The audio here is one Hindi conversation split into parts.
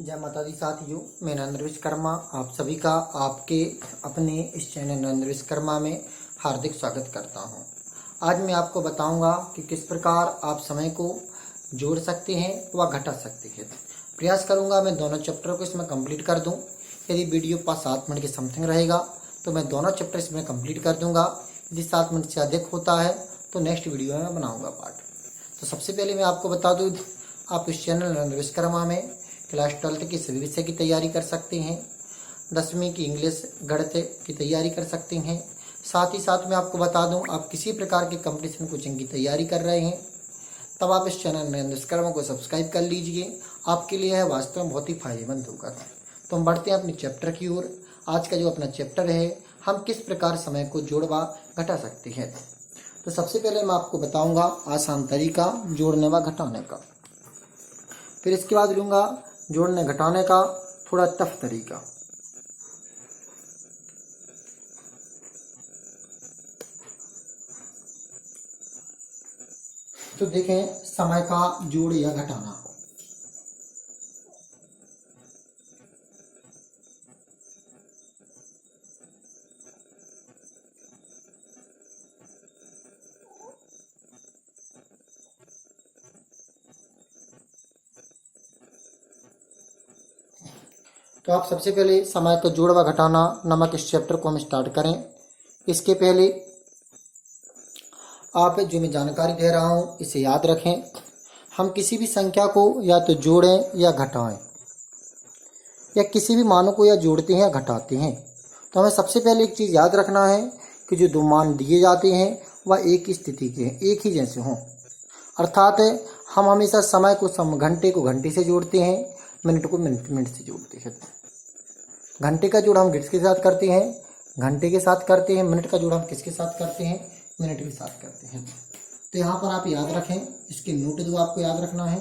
जय माता दी साथियों, मैं नरेंद्र विश्वकर्मा आप सभी का आपके अपने इस चैनल नरेंद्र विश्वकर्मा में हार्दिक स्वागत करता हूं। आज मैं आपको बताऊंगा कि किस प्रकार आप समय को जोड़ सकते हैं व घटा सकते हैं। प्रयास करूंगा मैं दोनों चैप्टर को इसमें कंप्लीट कर दूं। यदि वीडियो 5-7 मिनट के समथिंग रहेगा तो मैं दोनों चैप्टर इसमें कंप्लीट कर दूंगा। यदि 7 मिनट से अधिक होता है तो नेक्स्ट वीडियो में बनाऊँगा पार्ट। तो सबसे पहले मैं आपको बता दूँ, आप इस चैनल नरेंद्र विश्वकर्मा में क्लास 12 की सभी विषय की तैयारी कर सकते हैं। 10वीं की इंग्लिश गणित की तैयारी कर सकते हैं। साथ ही साथ मैं आपको बता दूं, आप किसी प्रकार के कंपटीशन कोचिंग की तैयारी कर रहे हैं तब आप इस चैनल नरेंद्र विश्वकर्मा को सब्सक्राइब कर लीजिए। आपके लिए यह वास्तव में बहुत ही फायदेमंद होगा। तो हम बढ़ते हैं अपने चैप्टर की ओर। आज का जो अपना चैप्टर है, हम किस प्रकार समय को जोड़ व घटा सकते हैं। तो सबसे पहले मैं आपको बताऊंगा आसान तरीका जोड़ने व घटाने का। फिर इसके बाद लूँगा जोड़ने घटाने का थोड़ा टफ तरीका। तो देखें समय का जोड़ या घटाना। तो आप सबसे पहले समय का जोड़ व घटाना नामक इस चैप्टर को हम स्टार्ट करें। इसके पहले आप जो मैं जानकारी दे रहा हूँ इसे याद रखें। हम किसी भी संख्या को या तो जोड़ें या घटाएं, या किसी भी मानों को या जोड़ते हैं या घटाते हैं, तो हमें सबसे पहले एक चीज़ याद रखना है कि जो दो मान दिए जाते हैं वह एक ही स्थिति के हैं, एक ही जैसे हों। अर्थात हम हमेशा समय को घंटे को घंटे से जोड़ते हैं, मिनट को मिनट से जोड़ते हैं। घंटे का जोड़ हम किसके साथ करते हैं? घंटे के साथ करते हैं। मिनट का जोड़ हम किसके साथ करते हैं? मिनट के साथ करते हैं। तो यहाँ पर आप याद रखें, इसके नोट दो आपको याद रखना है।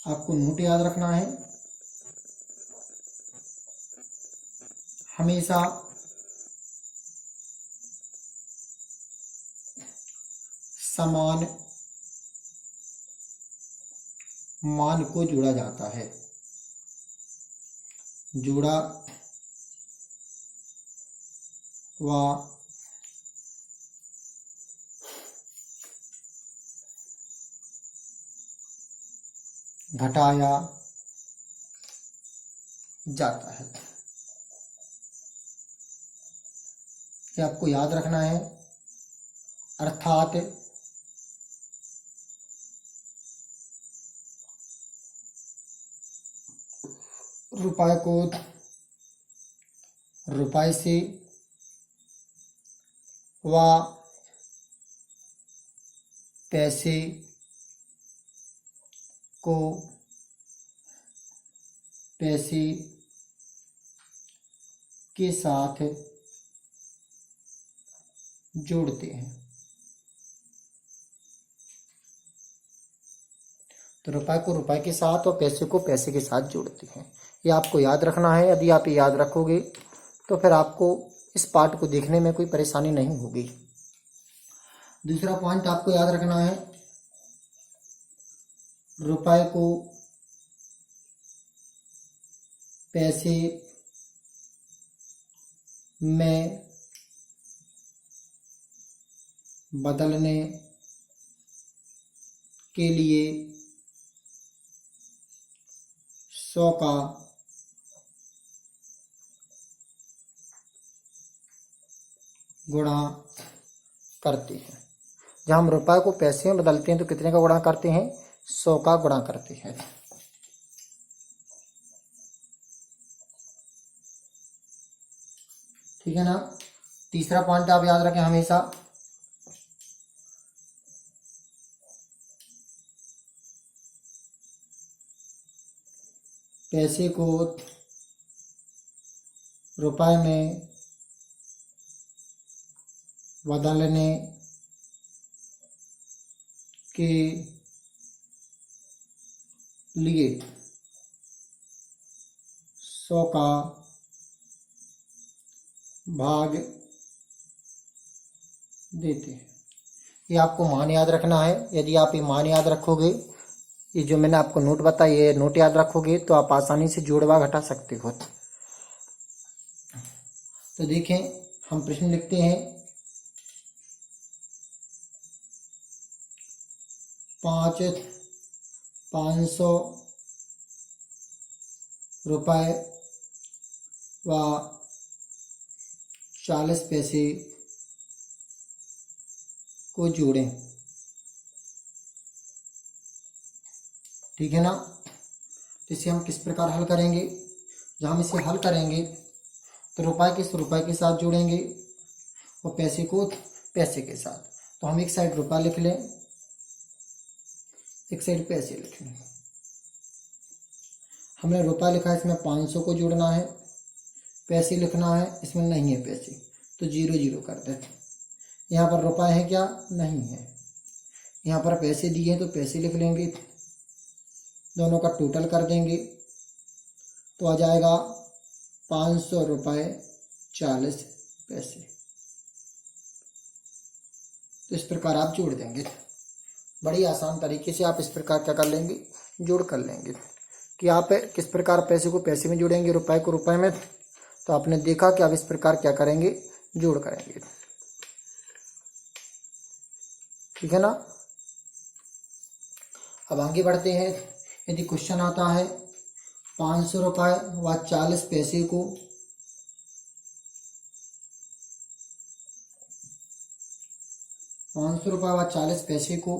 आपको नोट याद रखना है। हमेशा समान मान को जोड़ा जाता है। जोड़ा व घटाया जाता है। ये आपको याद रखना है। अर्थात रुपए को रुपए से व पैसे को पैसे के साथ जोड़ते हैं। तो रुपए को रुपए के साथ और पैसे को पैसे के साथ जोड़ते हैं। ये आपको याद रखना है। यदि आप ये याद रखोगे तो फिर आपको इस पार्ट को देखने में कोई परेशानी नहीं होगी। दूसरा पॉइंट आपको याद रखना है, रुपए को पैसे में बदलने के लिए 100 का गुणा करते हैं। जब हम रुपए को पैसे में बदलते हैं तो कितने का गुणा करते हैं? 100 का गुणा करते हैं। ठीक है ना। तीसरा पॉइंट आप याद रखें हमेशा, पैसे को रुपए में बदलने के लिए 100 का भाग देते हैं। ये आपको मान याद रखना है। यदि आप ये मान याद रखोगे, ये जो मैंने आपको नोट बताया, ये नोट याद रखोगे तो आप आसानी से जोड़वा घटा सकते हो। तो देखें, हम प्रश्न लिखते हैं 500 रुपये व 40 पैसे को जोड़ें। ठीक है ना। तो इसे हम किस प्रकार हल करेंगे? जब हम इसे हल करेंगे तो रुपए के साथ जोड़ेंगे और पैसे को पैसे के साथ। तो हम एक साइड रुपया लिख लें, एक साइड पैसे लिख लें। हमने रुपया लिखा है, इसमें 500 को जोड़ना है। पैसे लिखना है, इसमें नहीं है पैसे, तो 0 कर देते। यहाँ पर रुपया है क्या? नहीं है। यहाँ पर पैसे दिए हैं तो पैसे लिख लेंगे, दोनों का टोटल कर देंगे तो आ जाएगा 500 रुपये 40 पैसे। तो इस प्रकार आप जोड़ देंगे। बड़ी आसान तरीके से आप इस प्रकार क्या कर लेंगे? जोड़ कर लेंगे कि आप किस प्रकार पैसे को पैसे में जोड़ेंगे, रुपए को रुपए में। तो आपने देखा कि आप इस प्रकार क्या करेंगे? जोड़ करेंगे। ठीक है ना। अब आगे बढ़ते हैं। यदि क्वेश्चन आता है 500 रुपये व 40 पैसे को 500 रुपये व 40 पैसे को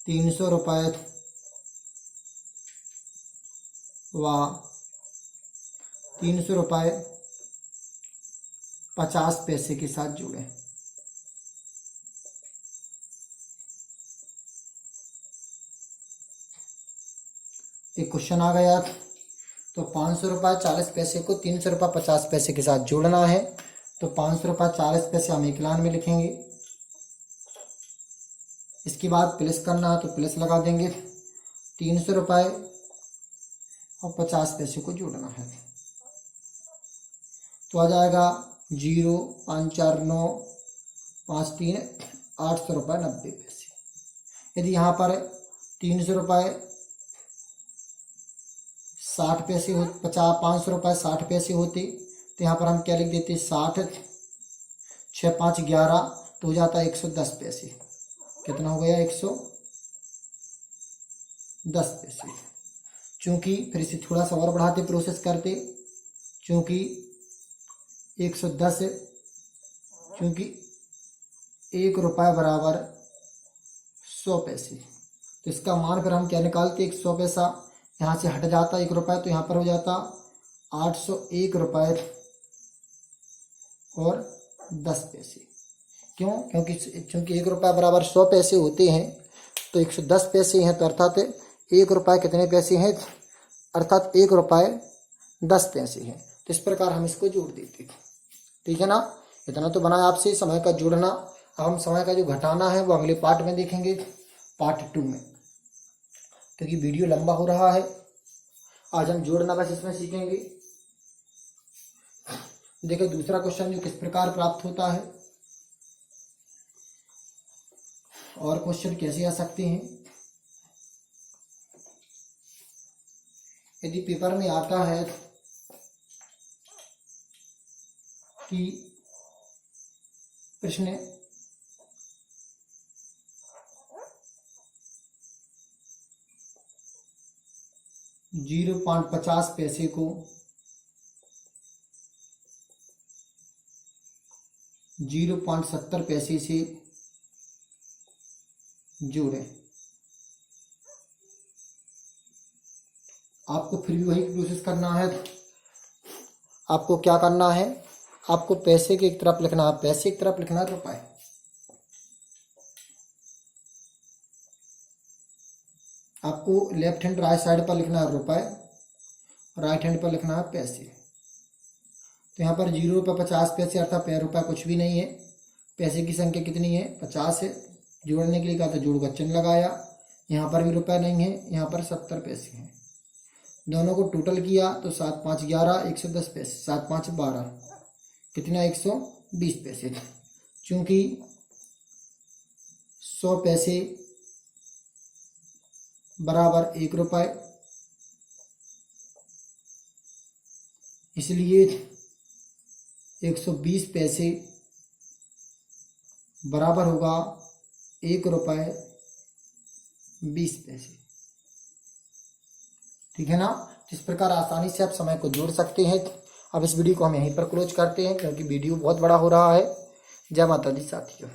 300 रुपये व 300 रुपये 50 पैसे के साथ जोड़ें। एक क्वेश्चन आ गया। तो 500 रुपये 40 पैसे को 300 रुपये 50 पैसे के साथ जोड़ना है। तो 500 रुपये 40 पैसे हम एक लाइन में लिखेंगे। इसके बाद प्लस करना है तो प्लस लगा देंगे। 300 रुपये और 50 पैसे को जोड़ना है तो आ जाएगा 0 5 4 9 5 3 800 रुपये 90 पैसे। यदि यहाँ पर 300 रुपये 60 पैसे हो 500 रुपये 60 पैसे होते तो यहाँ पर हम क्या लिख देते? 60 6 5 11 तो हो जाता है 110 पैसे। कितना हो गया? 110 पैसे। चूंकि फिर इसे थोड़ा सा और बढ़ाते प्रोसेस करते, चूंकि 110 चूंकि 1 रुपये बराबर 100 पैसे, तो इसका मान फिर हम क्या निकालते? 100 पैसा यहाँ से हट जाता 1 रुपये, तो यहाँ पर हो जाता 801 रुपये और 10 पैसे। क्यों? क्योंकि चूंकि 1 रुपये बराबर 100 पैसे होते हैं तो 110 पैसे हैं, तो अर्थात 1 रुपये कितने पैसे हैं? अर्थात 1 रुपये 10 पैसे हैं। तो इस प्रकार हम इसको जोड़ देते। ठीक है ना। इतना तो बना आपसे समय का जोड़ना। अब हम समय का जो घटाना है वो अगले पार्ट में देखेंगे, पार्ट 2 में, क्योंकि वीडियो लंबा हो रहा है। आज हम जोड़ना बस इसमें सीखेंगे। देखो दूसरा क्वेश्चन जो किस प्रकार प्राप्त होता है और क्वेश्चन कैसे आ सकते हैं। यदि पेपर में आता है कि प्रश्न 0.50 पैसे को 0.70 पैसे से जोड़ें, आपको फिर भी वही प्रोसेस करना है। आपको क्या करना है? आपको पैसे की एक तरफ लिखना है, पैसे की तरफ लिखना है रुपए। आपको लेफ्ट हैंड राइट साइड पर लिखना है रुपए, राइट हैंड पर लिखना है पैसे। तो यहाँ पर 0 रुपये 50 पैसे अर्थात रुपये कुछ भी नहीं है। पैसे की संख्या कितनी है? 50 है। जोड़ने के लिए कहा तो जोड़ का चिन्ह लगाया। यहाँ पर भी रुपये नहीं है, यहाँ पर 70 पैसे हैं। दोनों को टोटल किया तो 7 5 11, 110 पैसे, 7 5 12, कितना 120 पैसे। चूंकि 100 पैसे बराबर 1 रुपये, इसलिए 120 पैसे बराबर होगा 1 रुपये 20 पैसे। ठीक है ना। इस प्रकार आसानी से आप समय को जोड़ सकते हैं। अब इस वीडियो को हम यहीं पर क्लोज करते हैं क्योंकि वीडियो बहुत बड़ा हो रहा है। जय माता दी साथियों।